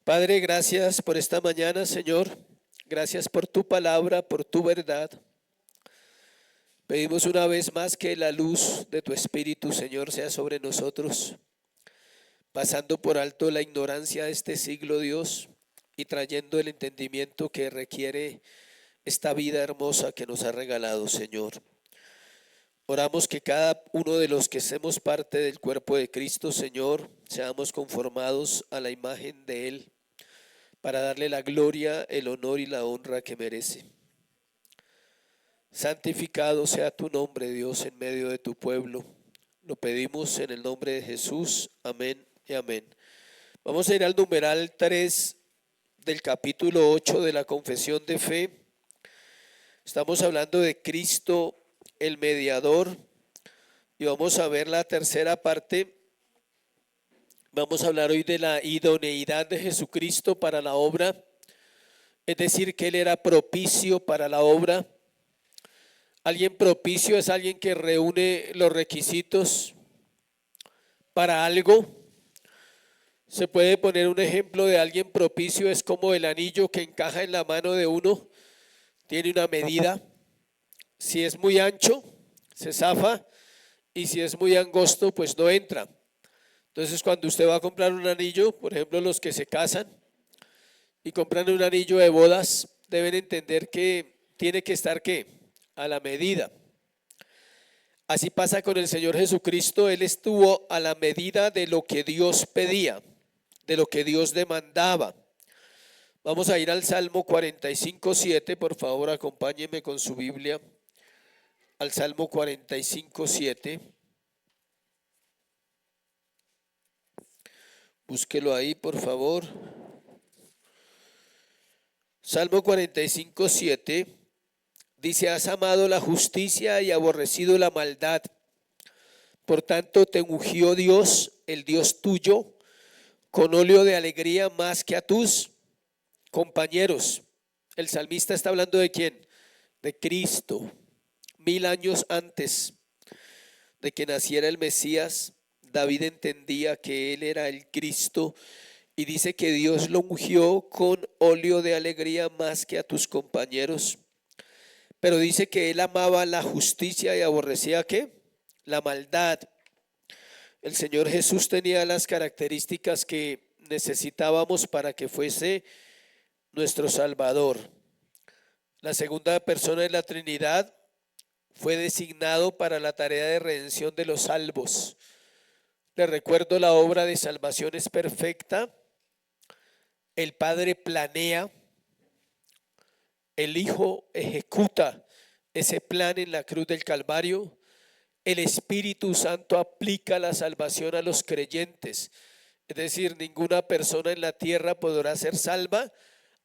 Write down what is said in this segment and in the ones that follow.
Padre, gracias por esta mañana, Señor. Gracias por tu palabra, por tu verdad. Pedimos una vez más que la luz de tu Espíritu, Señor, sea sobre nosotros, pasando por alto la ignorancia de este siglo, Dios, y trayendo el entendimiento que requiere esta vida hermosa que nos ha regalado, Señor. Oramos que cada uno de los que hacemos parte del cuerpo de Cristo, Señor, seamos conformados a la imagen de Él, para darle la gloria, el honor y la honra que merece. Santificado sea tu nombre, Dios, en medio de tu pueblo. Lo pedimos en el nombre de Jesús. Amén y amén. Vamos a ir al numeral 3 del capítulo 8 de la Confesión de Fe. Estamos hablando de Cristo, el mediador, y vamos a ver la tercera parte. Vamos a hablar hoy de la idoneidad de Jesucristo para la obra, es decir, que Él era propicio para la obra. Alguien propicio es alguien que reúne los requisitos para algo. Se puede poner un ejemplo de alguien propicio, es como el anillo que encaja en la mano de uno, tiene una medida. Si es muy ancho, se zafa, y si es muy angosto, pues no entra. Entonces, cuando usted va a comprar un anillo, por ejemplo, los que se casan y compran un anillo de bodas, deben entender que tiene que estar ¿qué? A la medida. Así pasa con el Señor Jesucristo. Él estuvo a la medida de lo que Dios pedía, de lo que Dios demandaba. Vamos a ir al Salmo 45:7, por favor, acompáñenme con su Biblia al Salmo 45:7. Búsquelo ahí, por favor. Salmo 45:7 dice: has amado la justicia y aborrecido la maldad. Por tanto te ungió Dios, el Dios tuyo, con óleo de alegría más que a tus compañeros. El salmista está hablando ¿de quién? De Cristo. 1000 años antes de que naciera el Mesías, David entendía que él era el Cristo y dice que Dios lo ungió con óleo de alegría más que a tus compañeros. Pero dice que él amaba la justicia y aborrecía ¿qué? La maldad. El Señor Jesús tenía las características que necesitábamos para que fuese nuestro Salvador. La segunda persona de la Trinidad fue designado para la tarea de redención de los salvos. Les recuerdo, la obra de salvación es perfecta. El Padre planea, el Hijo ejecuta ese plan en la cruz del Calvario. El Espíritu Santo aplica la salvación a los creyentes. Es decir, ninguna persona en la tierra podrá ser salva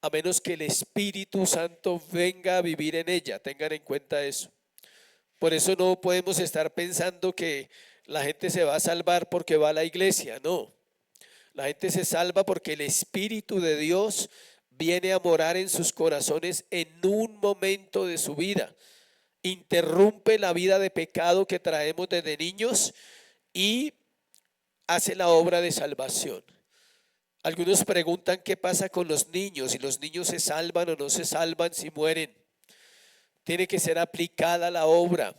a menos que el Espíritu Santo venga a vivir en ella. Tengan en cuenta eso. Por eso no podemos estar pensando que la gente se va a salvar porque va a la iglesia. No, la gente se salva porque el Espíritu de Dios viene a morar en sus corazones en un momento de su vida. Interrumpe la vida de pecado que traemos desde niños y hace la obra de salvación. Algunos preguntan qué pasa con los niños, si los niños se salvan o no se salvan, si mueren. Tiene que ser aplicada la obra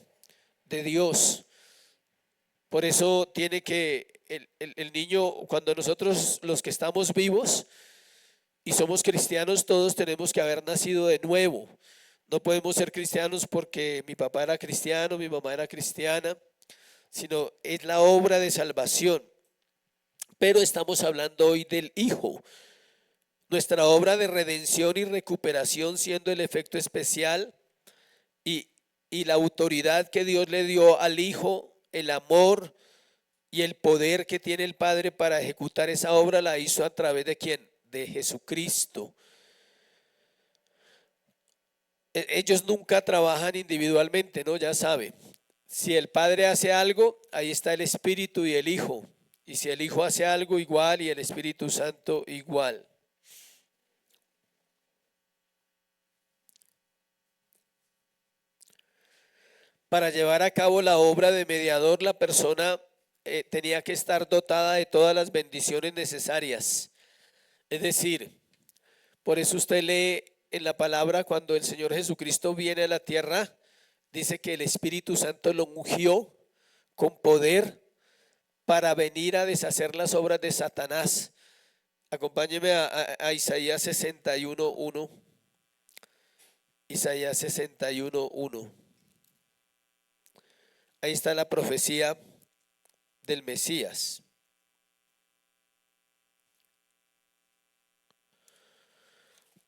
de Dios. Por eso tiene que el niño, cuando nosotros los que estamos vivos y somos cristianos, todos tenemos que haber nacido de nuevo. No podemos ser cristianos porque mi papá era cristiano, mi mamá era cristiana, sino es la obra de salvación. Pero estamos hablando hoy del Hijo. Nuestra obra de redención y recuperación siendo el efecto especial y la autoridad que Dios le dio al Hijo, el amor y el poder que tiene el Padre para ejecutar esa obra, la hizo a través de ¿quién? De Jesucristo. Ellos nunca trabajan individualmente, ¿no? Ya saben. Si el Padre hace algo, ahí está el Espíritu y el Hijo. Y si el Hijo hace algo, igual, y el Espíritu Santo igual. Para llevar a cabo la obra de mediador, la persona tenía que estar dotada de todas las bendiciones necesarias. Es decir, por eso usted lee en la palabra cuando el Señor Jesucristo viene a la tierra, dice que el Espíritu Santo lo ungió con poder para venir a deshacer las obras de Satanás. Acompáñeme a Isaías 61:1. Isaías 61:1. Ahí está la profecía del Mesías.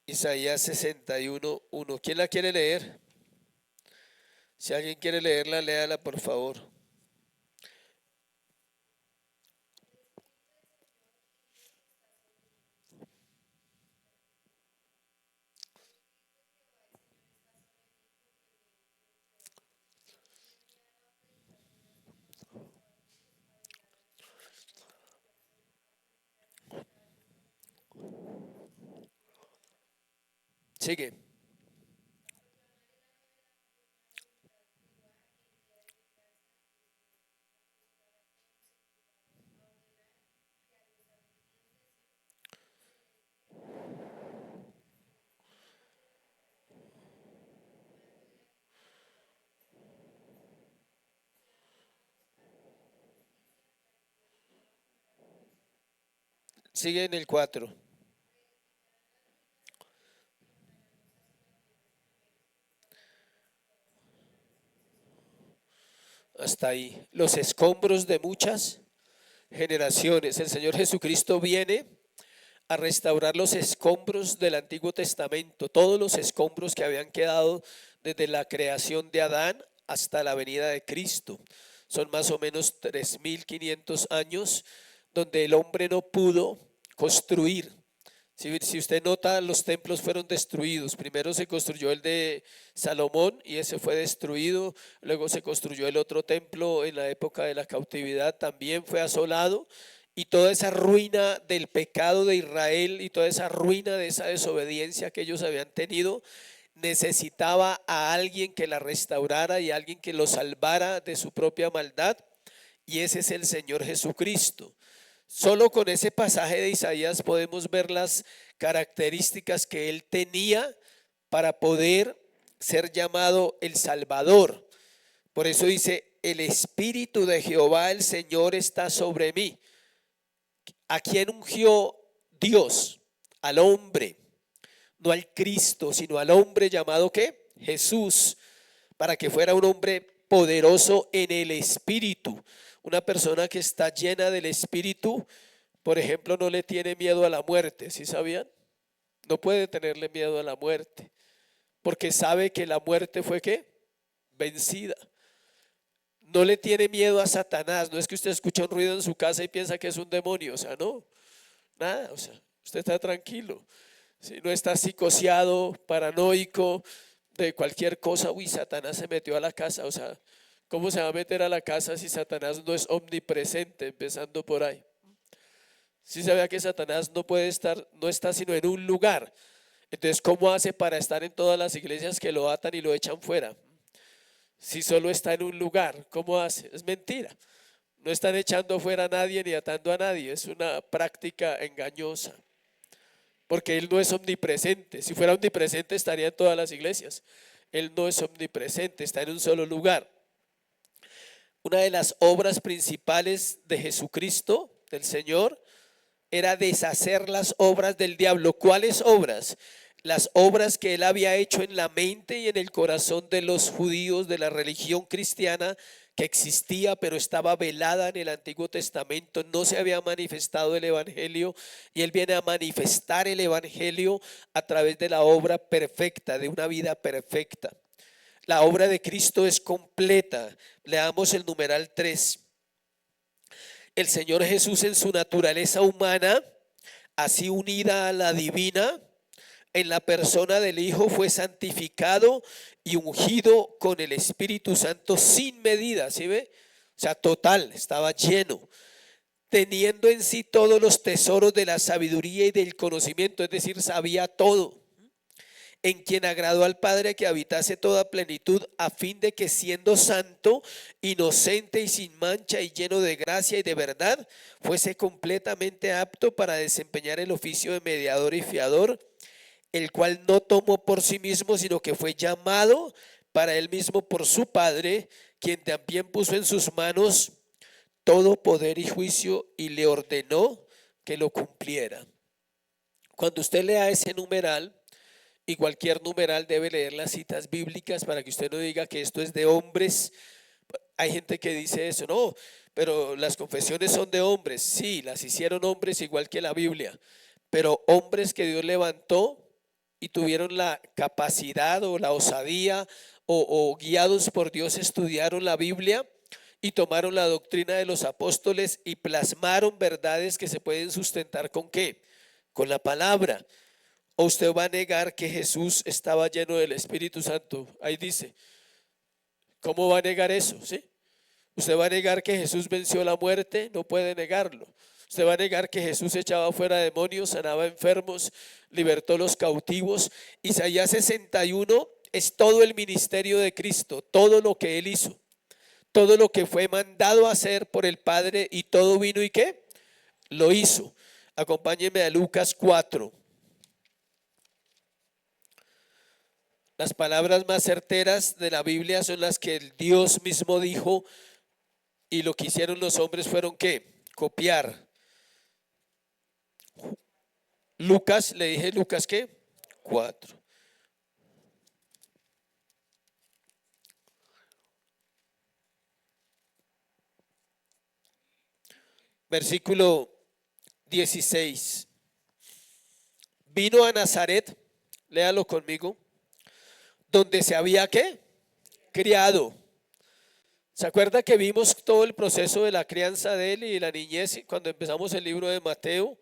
Isaías 61:1. ¿Quién la quiere leer? Si alguien quiere leerla, léala por favor. Sigue. Sigue en el 4. Hasta ahí. Los escombros de muchas generaciones. El Señor Jesucristo viene a restaurar los escombros del Antiguo Testamento, todos los escombros que habían quedado desde la creación de Adán hasta la venida de Cristo. Son más o menos 3500 años donde el hombre no pudo construir. Si usted nota, los templos fueron destruidos. Primero se construyó el de Salomón y ese fue destruido. Luego se construyó el otro templo en la época de la cautividad, también fue asolado. Y toda esa ruina del pecado de Israel y toda esa ruina de esa desobediencia que ellos habían tenido, necesitaba a alguien que la restaurara y a alguien que lo salvara de su propia maldad. Y ese es el Señor Jesucristo. Solo con ese pasaje de Isaías podemos ver las características que él tenía para poder ser llamado el Salvador. Por eso dice, el Espíritu de Jehová el Señor está sobre mí. ¿A quién ungió Dios? Al hombre, no al Cristo, sino al hombre llamado ¿qué? Jesús, para que fuera un hombre poderoso en el Espíritu. Una persona que está llena del Espíritu, por ejemplo, no le tiene miedo a la muerte, ¿sí sabían? No puede tenerle miedo a la muerte, porque sabe que la muerte fue ¿qué? Vencida. No le tiene miedo a Satanás. No es que usted escucha un ruido en su casa y piensa que es un demonio, o sea, no, nada, o sea, usted está tranquilo. Si no está psicoseado, paranoico de cualquier cosa, uy, Satanás se metió a la casa, o sea, ¿cómo se va a meter a la casa si Satanás no es omnipresente? Empezando por ahí. Si sabía que Satanás no puede estar, no está sino en un lugar. Entonces, ¿cómo hace para estar en todas las iglesias que lo atan y lo echan fuera? Si solo está en un lugar, ¿cómo hace? Es mentira. No están echando fuera a nadie ni atando a nadie. Es una práctica engañosa. Porque Él no es omnipresente. Si fuera omnipresente estaría en todas las iglesias. Él no es omnipresente, está en un solo lugar. Una de las obras principales de Jesucristo, del Señor, era deshacer las obras del diablo. ¿Cuáles obras? Las obras que él había hecho en la mente y en el corazón de los judíos de la religión cristiana que existía, pero estaba velada en el Antiguo Testamento. No se había manifestado el Evangelio y él viene a manifestar el Evangelio a través de la obra perfecta, de una vida perfecta. La obra de Cristo es completa. Leamos el numeral 3. El Señor Jesús en su naturaleza humana, así unida a la divina, en la persona del Hijo fue santificado y ungido con el Espíritu Santo sin medida, ¿sí ve? O sea, total, estaba lleno, teniendo en sí todos los tesoros de la sabiduría y del conocimiento, es decir, sabía todo. en quien agradó al Padre que habitase toda plenitud, a fin de que siendo santo, inocente y sin mancha y lleno de gracia y de verdad, fuese completamente apto para desempeñar el oficio de mediador y fiador, el cual no tomó por sí mismo, sino que fue llamado para él mismo por su Padre, quien también puso en sus manos todo poder y juicio y le ordenó que lo cumpliera. Cuando usted lea ese numeral, y cualquier numeral, debe leer las citas bíblicas para que usted no diga que esto es de hombres. Hay gente que dice eso, no, pero las confesiones son de hombres. Sí, las hicieron hombres igual que la Biblia, pero hombres que Dios levantó y tuvieron la capacidad o la osadía o guiados por Dios estudiaron la Biblia y tomaron la doctrina de los apóstoles y plasmaron verdades que se pueden sustentar ¿con qué? Con la palabra. ¿O usted va a negar que Jesús estaba lleno del Espíritu Santo? Ahí dice. ¿Cómo va a negar eso? ¿Sí? ¿Usted va a negar que Jesús venció la muerte? No puede negarlo. ¿Usted va a negar que Jesús echaba fuera demonios, sanaba enfermos, libertó los cautivos? Isaías 61 es todo el ministerio de Cristo, todo lo que Él hizo, todo lo que fue mandado a hacer por el Padre, y todo vino y ¿qué? Lo hizo. Acompáñenme a Lucas 4. Las palabras más certeras de la Biblia son las que el Dios mismo dijo, y lo que hicieron los hombres fueron ¿qué? Copiar. Lucas, le dije Lucas ¿qué? 4. Versículo 16. Vino a Nazaret, léalo conmigo, donde se había ¿qué? Criado. ¿Se acuerda que vimos todo el proceso de la crianza de él y la niñez cuando empezamos el libro de Mateo?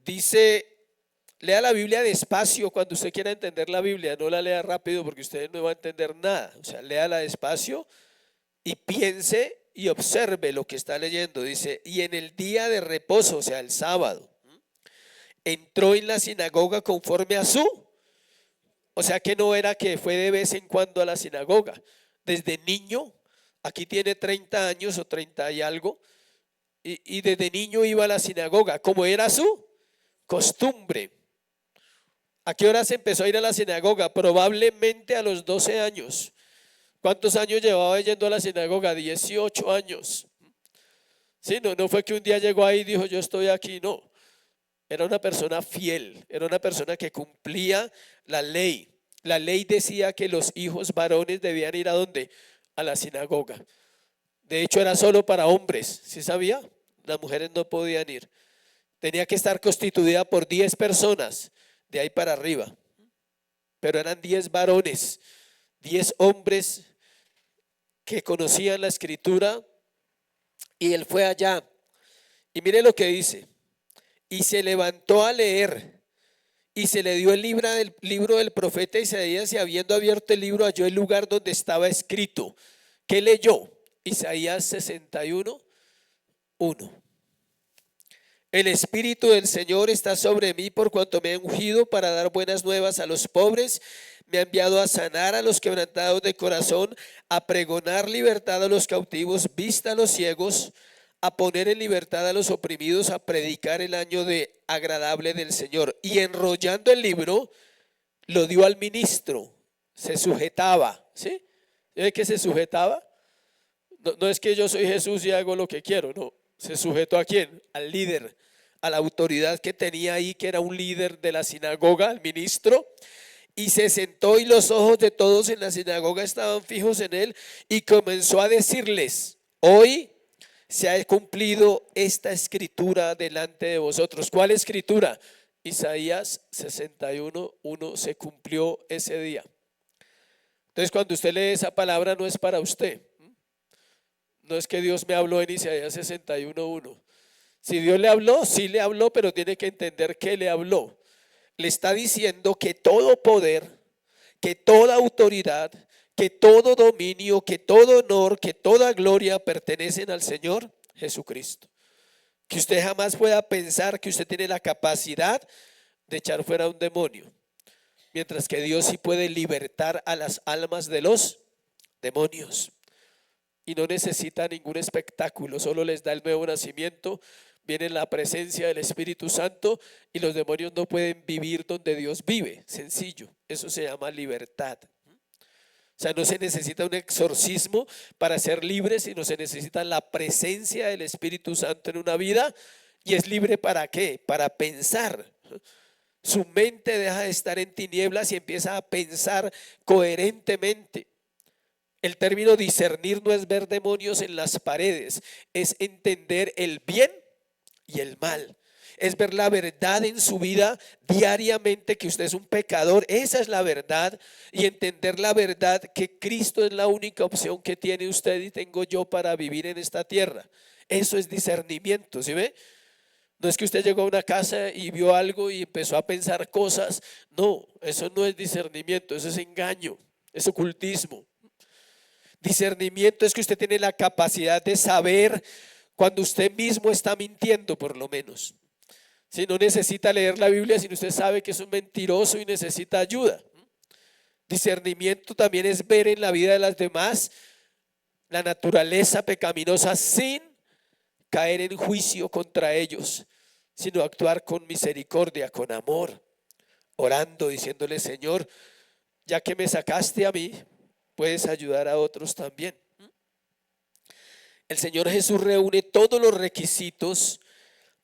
Dice, lea la Biblia despacio cuando usted quiera entender la Biblia, no la lea rápido porque usted no va a entender nada. O sea, léala despacio y piense y observe lo que está leyendo. Dice, y en el día de reposo, o sea, el sábado, entró en la sinagoga conforme a su... O sea que no era que fue de vez en cuando a la sinagoga. Desde niño, aquí tiene 30 años o 30 y algo, y desde niño iba a la sinagoga, como era su costumbre. ¿A qué hora se empezó a ir a la sinagoga? Probablemente a los 12 años. ¿Cuántos años llevaba yendo a la sinagoga? 18 años. Sí, no fue que un día llegó ahí y dijo yo estoy aquí, no. Era una persona fiel, era una persona que cumplía la ley. La ley decía que los hijos varones debían ir ¿a dónde? A la sinagoga. De hecho era solo para hombres, ¿sí sabía? Las mujeres no podían ir. Tenía que estar constituida por 10 personas, de ahí para arriba. Pero eran 10 varones, 10 hombres que conocían la escritura, y él fue allá. Y mire lo que dice. Y se levantó a leer, y se le dio el libro del profeta Isaías, y habiendo abierto el libro halló el lugar donde estaba escrito. ¿Qué leyó? Isaías 61, 1. El Espíritu del Señor está sobre mí por cuanto me ha ungido para dar buenas nuevas a los pobres. Me ha enviado a sanar a los quebrantados de corazón, a pregonar libertad a los cautivos, vista a los ciegos, a poner en libertad a los oprimidos, a predicar el año agradable del Señor. Y enrollando el libro, lo dio al ministro. Se sujetaba, ¿sí? ¿Ve que se sujetaba? No es que yo soy Jesús y hago lo que quiero, no. ¿Se sujetó a quién? Al líder, a la autoridad que tenía ahí, que era un líder de la sinagoga, al ministro. Y se sentó, y los ojos de todos en la sinagoga estaban fijos en él, y comenzó a decirles: hoy se ha cumplido esta escritura delante de vosotros. ¿Cuál escritura? Isaías 61, 1 se cumplió ese día. Entonces cuando usted lee esa palabra no es para usted. No es que Dios me habló en Isaías 61, 1. Si Dios le habló, sí le habló, pero tiene que entender que le habló. Le está diciendo que todo poder, que toda autoridad, que todo dominio, que todo honor, que toda gloria pertenecen al Señor Jesucristo. Que usted jamás pueda pensar que usted tiene la capacidad de echar fuera un demonio. mientras que Dios sí puede libertar a las almas de los demonios. Y no necesita ningún espectáculo, solo les da el nuevo nacimiento, viene la presencia del Espíritu Santo y los demonios no pueden vivir donde Dios vive. Sencillo, eso se llama libertad. O sea, no se necesita un exorcismo para ser libre, sino se necesita la presencia del Espíritu Santo en una vida. ¿Y es libre para qué? Para pensar. Su mente deja de estar en tinieblas y empieza a pensar coherentemente. El término discernir no es ver demonios en las paredes, es entender el bien y el mal. Es ver la verdad en su vida diariamente, que usted es un pecador, esa es la verdad, y entender la verdad que Cristo es la única opción que tiene usted y tengo yo para vivir en esta tierra. Eso es discernimiento, ¿sí ve? No es que usted llegó a una casa y vio algo y empezó a pensar cosas, no, eso no es discernimiento, eso es engaño, es ocultismo. Discernimiento es que usted tiene la capacidad de saber cuando usted mismo está mintiendo, por lo menos. Si no necesita leer la Biblia, si usted sabe que es un mentiroso y necesita ayuda. Discernimiento también es ver en la vida de las demás la naturaleza pecaminosa sin caer en juicio contra ellos, sino actuar con misericordia, con amor, orando, diciéndole: Señor, ya que me sacaste a mí, puedes ayudar a otros también. El Señor Jesús reúne todos los requisitos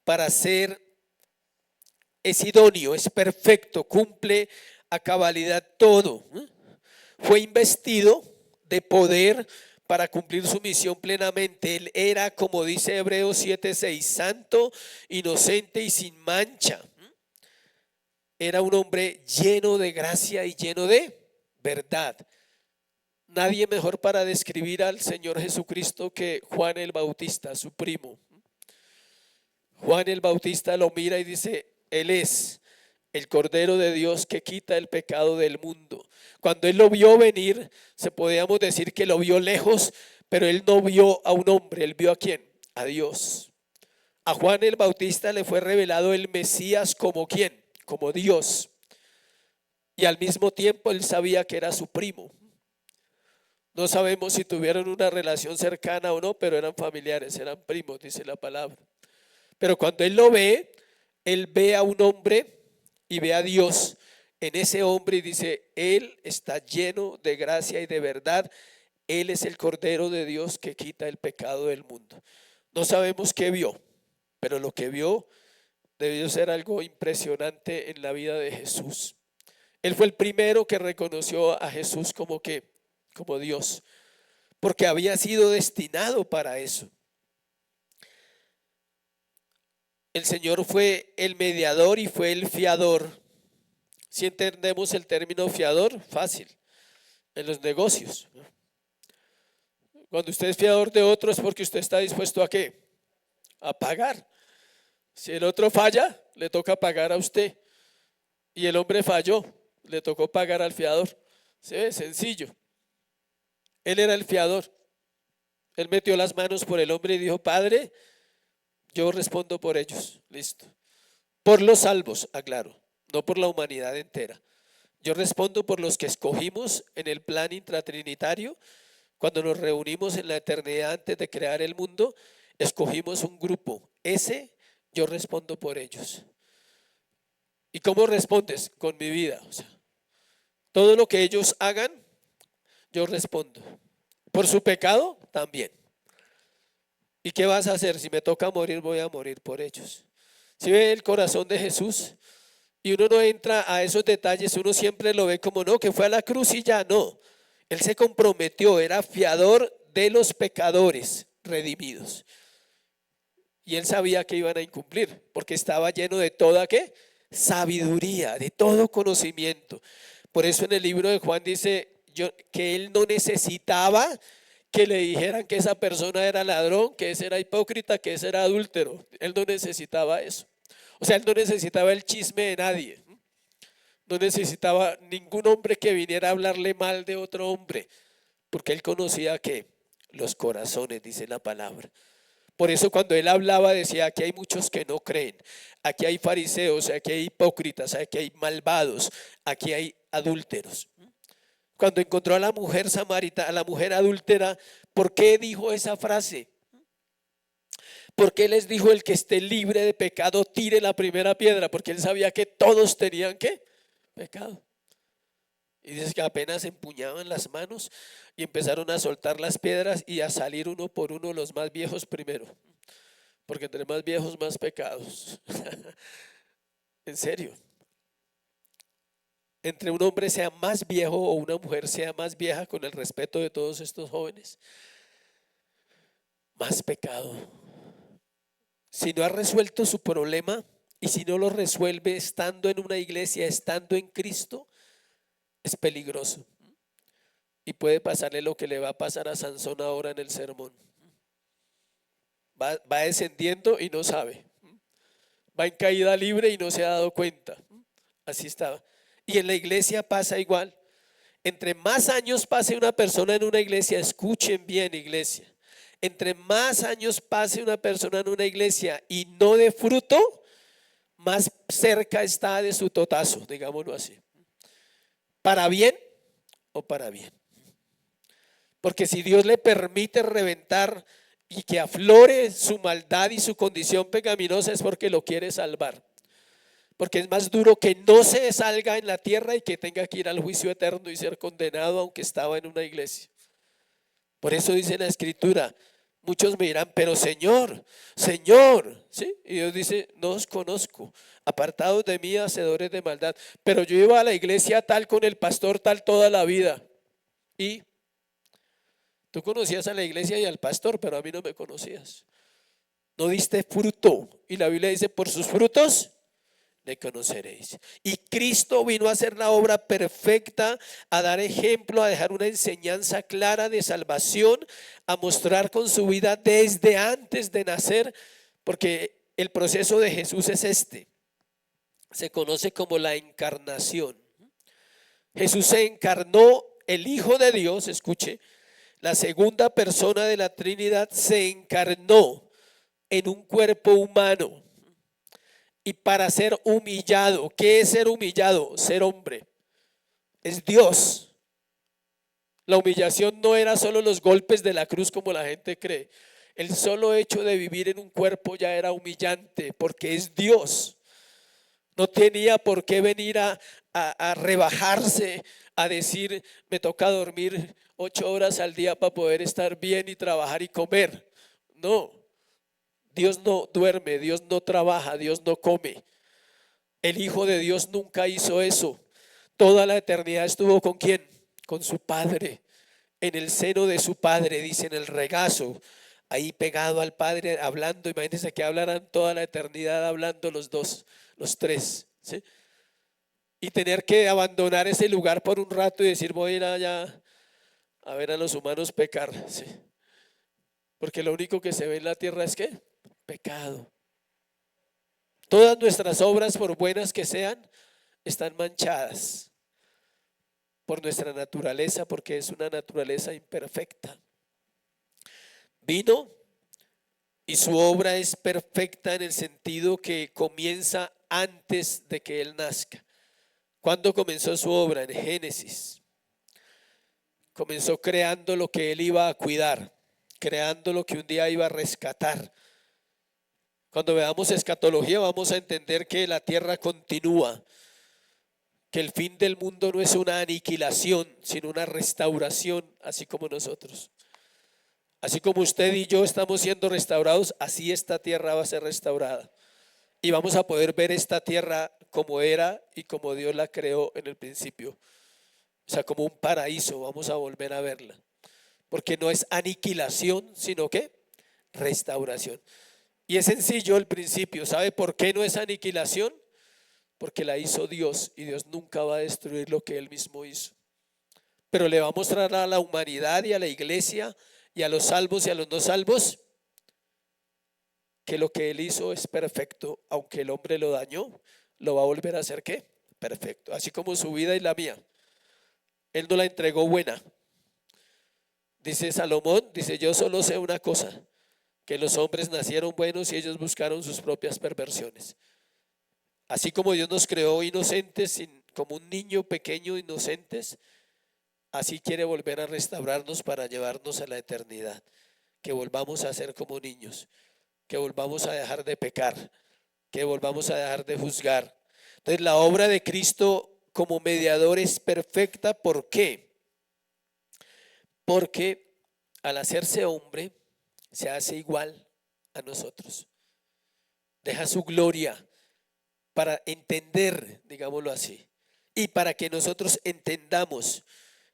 para ser, es idóneo, es perfecto, cumple a cabalidad todo. Fue investido de poder para cumplir su misión plenamente. Él era, como dice Hebreos 7:6, santo, inocente y sin mancha. Era un hombre lleno de gracia y lleno de verdad. Nadie mejor para describir al Señor Jesucristo que Juan el Bautista, su primo. Juan el Bautista lo mira y dice: Él es el Cordero de Dios que quita el pecado del mundo. Cuando él lo vio venir, podíamos decir que lo vio lejos, pero él no vio a un hombre, él vio ¿a quién? A Dios. A Juan el Bautista le fue revelado el Mesías como ¿quién? Como Dios. Y al mismo tiempo él sabía que era su primo. No sabemos si tuvieron una relación cercana o no, pero eran familiares, eran primos, dice la palabra. Pero cuando él lo ve, él ve a un hombre y ve a Dios en ese hombre y dice: Él está lleno de gracia y de verdad. Él es el Cordero de Dios que quita el pecado del mundo. No sabemos qué vio, pero lo que vio debió ser algo impresionante en la vida de Jesús. Él fue el primero que reconoció a Jesús como Dios, porque había sido destinado para eso. El Señor fue el mediador y fue el fiador. Si entendemos el término fiador, fácil, en los negocios. Cuando usted es fiador de otro es porque usted está dispuesto ¿a qué? A pagar. Si el otro falla, le toca pagar a usted. Y el hombre falló, le tocó pagar al fiador. ¿Sí ve? Sencillo. Él era el fiador. Él metió las manos por el hombre y dijo: Padre, yo respondo por ellos. Listo. Por los salvos, aclaro, no por la humanidad entera. Yo respondo por los que escogimos en el plan intratrinitario. Cuando nos reunimos en la eternidad antes de crear el mundo, escogimos un grupo. Yo respondo por ellos. ¿Y cómo respondes? Con mi vida. O sea, todo lo que ellos hagan, yo respondo. Por su pecado, también. ¿Y qué vas a hacer? Si me toca morir, voy a morir por ellos. Si ve el corazón de Jesús y uno no entra a esos detalles, uno siempre lo ve como no, que fue a la cruz y ya no. Él se comprometió, era fiador de los pecadores redimidos. Y él sabía que iban a incumplir, porque estaba lleno de toda ¿qué? Sabiduría, de todo conocimiento. Por eso en el libro de Juan dice que él no necesitaba que le dijeran que esa persona era ladrón, que ese era hipócrita, que ese era adúltero. Él no necesitaba eso. O sea, él no necesitaba el chisme de nadie. No necesitaba ningún hombre que viniera a hablarle mal de otro hombre, porque él conocía que los corazones, dice la palabra. Por eso cuando él hablaba decía, aquí hay muchos que no creen, aquí hay fariseos, aquí hay hipócritas, aquí hay malvados, aquí hay adúlteros. Cuando encontró a la mujer samaritana, a la mujer adúltera, ¿por qué dijo esa frase? ¿Por qué les dijo el que esté libre de pecado tire la primera piedra? Porque él sabía que todos tenían ¿qué? Pecado. Y dice que apenas empuñaban las manos y empezaron a soltar las piedras y a salir uno por uno los más viejos primero. Porque entre más viejos, más pecados. En serio. Entre un hombre sea más viejo o una mujer sea más vieja, con el respeto de todos estos jóvenes, más pecado. Si no ha resuelto su problema y si no lo resuelve estando en una iglesia, estando en Cristo, es peligroso. Y puede pasarle lo que le va a pasar a Sansón ahora en el sermón. Va descendiendo y no sabe. Va en caída libre y no se ha dado cuenta. Así estaba. Y en la iglesia pasa igual. Entre más años pase una persona en una iglesia, escuchen bien, iglesia. Entre más años pase una persona en una iglesia y no dé fruto, más cerca está de su totazo, digámoslo así. ¿Para bien o para bien? Porque si Dios le permite reventar y que aflore su maldad y su condición pecaminosa, es porque lo quiere salvar. Porque es más duro que no se salga en la tierra y que tenga que ir al juicio eterno y ser condenado aunque estaba en una iglesia. Por eso dice la escritura, muchos me dirán, pero Señor, Señor, ¿sí? Y Dios dice, no os conozco, apartados de mí, hacedores de maldad. Pero yo iba a la iglesia tal con el pastor tal toda la vida. Y tú conocías a la iglesia y al pastor, pero a mí no me conocías. No diste fruto. Y la Biblia dice, por sus frutos le conoceréis. Y Cristo vino a hacer la obra perfecta, a dar ejemplo, a dejar una enseñanza clara de salvación, a mostrar con su vida desde antes de nacer, porque el proceso de Jesús es este. Se conoce como la encarnación. Jesús se encarnó, el Hijo de Dios, escuche, la segunda persona de la Trinidad se encarnó en un cuerpo humano. Y para ser humillado, ¿qué es ser humillado? Ser hombre. Es Dios. La humillación no era solo los golpes de la cruz como la gente cree. El solo hecho de vivir en un cuerpo ya era humillante porque es Dios. No tenía por qué venir a rebajarse, a decir, me toca dormir 8 horas al día para poder estar bien y trabajar y comer. No. Dios no duerme, Dios no trabaja, Dios no come. El Hijo de Dios nunca hizo eso. Toda la eternidad estuvo ¿con quién? Con su Padre. En el seno de su Padre, dice, en el regazo, ahí pegado al Padre, hablando. Imagínense que hablaran toda la eternidad hablando los dos, los tres, ¿sí? Y tener que abandonar ese lugar por un rato y decir, voy a ir allá a ver a los humanos pecar, ¿sí? Porque lo único que se ve en la tierra es ¿qué? Pecado. Todas nuestras obras, por buenas que sean, están manchadas por nuestra naturaleza, porque es una naturaleza imperfecta. Vino y su obra es perfecta en el sentido que comienza antes de que Él nazca. ¿Cuándo comenzó su obra? En Génesis. Comenzó creando lo que Él iba a cuidar, creando lo que un día iba a rescatar. Cuando veamos escatología vamos a entender que la tierra continúa, que el fin del mundo no es una aniquilación, sino una restauración, así como nosotros. Así como usted y yo estamos siendo restaurados, así esta tierra va a ser restaurada. Y vamos a poder ver esta tierra como era y como Dios la creó en el principio. O sea, como un paraíso, vamos a volver a verla. Porque no es aniquilación, sino que restauración. Y es sencillo el principio. ¿Sabe por qué no es aniquilación? Porque la hizo Dios y Dios nunca va a destruir lo que Él mismo hizo. Pero le va a mostrar a la humanidad y a la iglesia y a los salvos y a los no salvos que lo que Él hizo es perfecto. Aunque el hombre lo dañó, lo va a volver a hacer ¿qué? Perfecto. Así como su vida y la mía. Él no la entregó buena. Dice Salomón, dice, yo solo sé una cosa, que los hombres nacieron buenos y ellos buscaron sus propias perversiones. Así como Dios nos creó inocentes, como un niño pequeño inocentes, así quiere volver a restaurarnos para llevarnos a la eternidad. Que volvamos a ser como niños, que volvamos a dejar de pecar, que volvamos a dejar de juzgar. Entonces la obra de Cristo como mediador es perfecta. ¿Por qué? Porque al hacerse hombre se hace igual a nosotros. Deja su gloria para entender, digámoslo así, y para que nosotros entendamos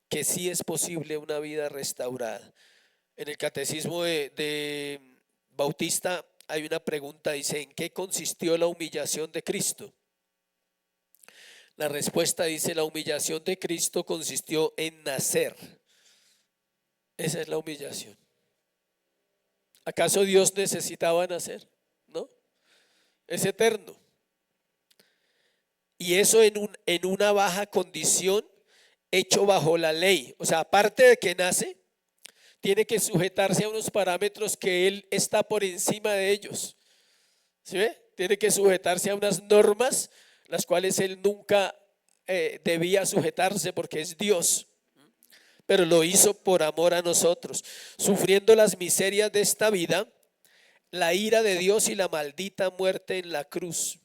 que sí es posible una vida restaurada. En el catecismo de Bautista hay una pregunta, dice: ¿en qué consistió la humillación de Cristo? La respuesta dice: la humillación de Cristo consistió en nacer. Esa es la humillación. ¿Acaso Dios necesitaba nacer? No, es eterno. Y eso en una baja condición, hecho bajo la ley. O sea, aparte de que nace, tiene que sujetarse a unos parámetros que Él está por encima de ellos. ¿Sí ve? Tiene que sujetarse a unas normas las cuales Él nunca debía sujetarse porque es Dios. Pero lo hizo por amor a nosotros, sufriendo las miserias de esta vida, la ira de Dios y la maldita muerte en la cruz.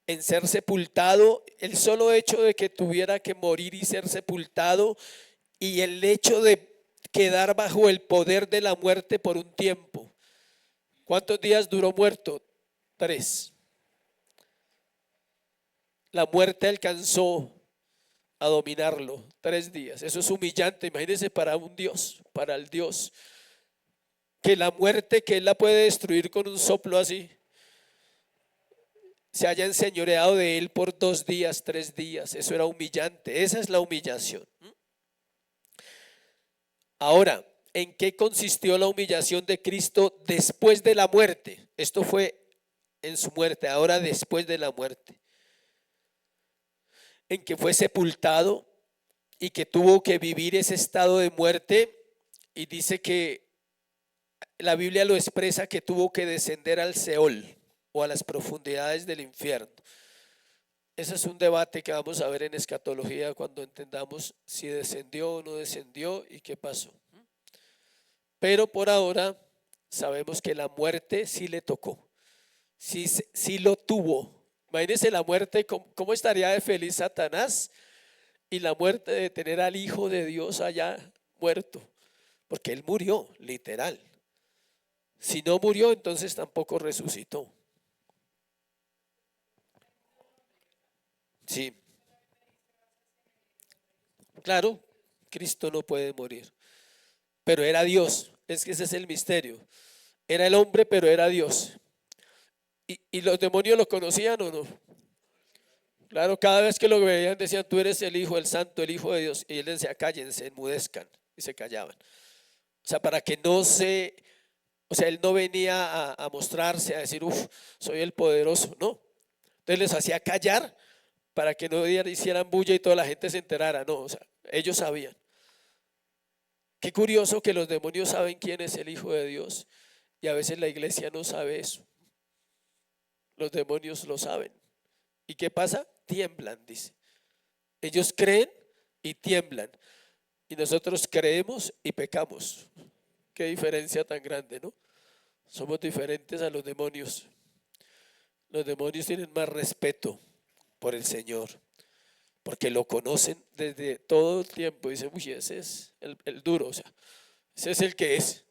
En ser sepultado, el solo hecho de que tuviera que morir y ser sepultado, y el hecho de quedar bajo el poder de la muerte por un tiempo. ¿Cuántos días duró muerto? 3. La muerte alcanzó a dominarlo 3 días. Eso es humillante, imagínense, para un Dios, para el Dios, que la muerte, que Él la puede destruir con un soplo así, se haya enseñoreado de Él por 2 días, 3 días. Eso era humillante. Esa es la humillación. Ahora, ¿en qué consistió la humillación de Cristo después de la muerte? Esto fue en su muerte, ahora después de la muerte. En que fue sepultado y que tuvo que vivir ese estado de muerte, y dice que la Biblia lo expresa, que tuvo que descender al Seol o a las profundidades del infierno. Ese es un debate que vamos a ver en escatología cuando entendamos si descendió o no descendió y qué pasó. Pero por ahora sabemos que la muerte sí le tocó, sí lo tuvo. Imagínense la muerte, ¿cómo estaría de feliz Satanás? Y la muerte de tener al Hijo de Dios allá muerto, porque Él murió, literal. Si no murió, entonces tampoco resucitó. Sí, claro, Cristo no puede morir, pero era Dios. Es que ese es el misterio. Era el hombre, pero era Dios. ¿Y los demonios lo conocían o no? Claro, cada vez que lo veían decían: tú eres el Hijo, el Santo, el Hijo de Dios. Y Él decía: cállense, enmudezcan. Y se callaban. O sea, para que no se... O sea, Él no venía a mostrarse, a decir: uff, soy el poderoso. No. Entonces les hacía callar para que no hicieran bulla y toda la gente se enterara. No, o sea, ellos sabían. Qué curioso que los demonios saben quién es el Hijo de Dios, y a veces la iglesia no sabe eso. Los demonios lo saben. ¿Y qué pasa? Tiemblan, dice. Ellos creen y tiemblan. Y nosotros creemos y pecamos. Qué diferencia tan grande, ¿no? Somos diferentes a los demonios. Los demonios tienen más respeto por el Señor, porque lo conocen desde todo el tiempo. Dicen: uy, ese es el duro, o sea, ese es el que es.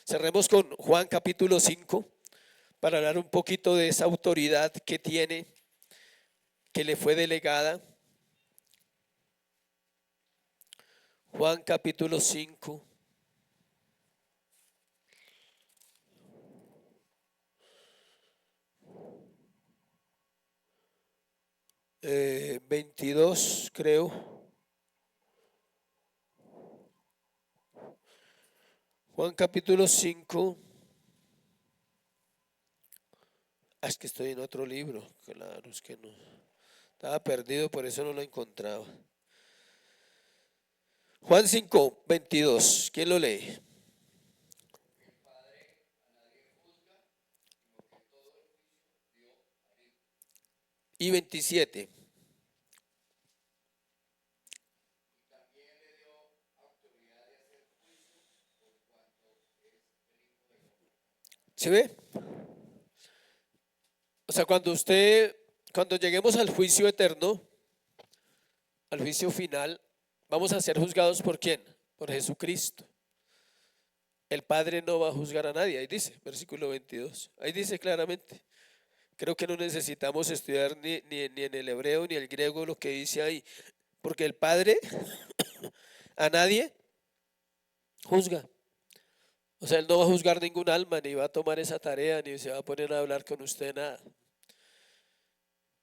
Cerremos con Juan capítulo 5 para hablar un poquito de esa autoridad que tiene, que le fue delegada. Juan capítulo 5. Eh, 22, creo. Juan capítulo 5. Es que estoy en otro libro. Claro, es que no. Estaba perdido, por eso no lo encontraba. Juan 5, 22. ¿Quién lo lee? y 27. ¿Se ve? O sea, cuando lleguemos al juicio eterno, al juicio final, vamos a ser juzgados ¿por quién? Por Jesucristo. El Padre no va a juzgar a nadie, ahí dice, versículo 22. Ahí dice claramente. Creo que no necesitamos estudiar ni en el hebreo ni el griego lo que dice ahí, porque el Padre a nadie juzga. O sea, Él no va a juzgar ningún alma, ni va a tomar esa tarea, ni se va a poner a hablar con usted nada.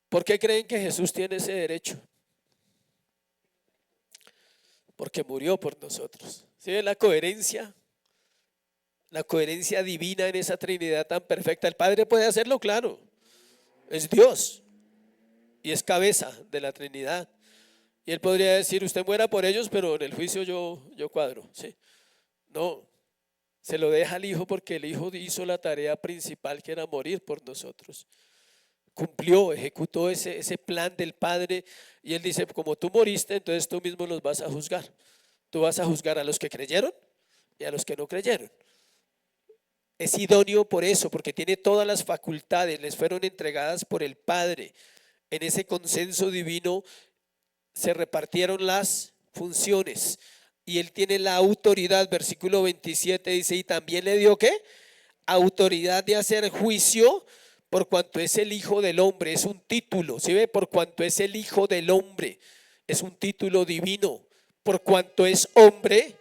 ¿Por qué creen que Jesús tiene ese derecho? Porque murió por nosotros. ¿Sí ven la coherencia? La coherencia divina en esa Trinidad tan perfecta. El Padre puede hacerlo, claro. Es Dios y es cabeza de la Trinidad. Y Él podría decir, usted muera por ellos, pero en el juicio yo cuadro. ¿Sí? No, se lo deja al Hijo porque el Hijo hizo la tarea principal, que era morir por nosotros. Cumplió, ejecutó ese plan del Padre, y Él dice, como tú moriste, entonces tú mismo los vas a juzgar. Tú vas a juzgar a los que creyeron y a los que no creyeron. Es idóneo por eso, porque tiene todas las facultades, les fueron entregadas por el Padre. En ese consenso divino se repartieron las funciones y Él tiene la autoridad. Versículo 27 dice, y también le dio ¿qué? Autoridad de hacer juicio por cuanto es el Hijo del Hombre. Es un título, ¿sí ve? Por cuanto es el Hijo del Hombre, es un título divino. Por cuanto es hombre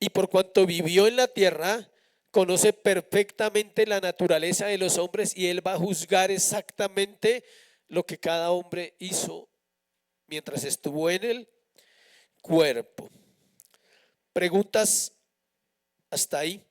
y por cuanto vivió en la tierra, conoce perfectamente la naturaleza de los hombres, y Él va a juzgar exactamente lo que cada hombre hizo mientras estuvo en el cuerpo. ¿Preguntas hasta ahí?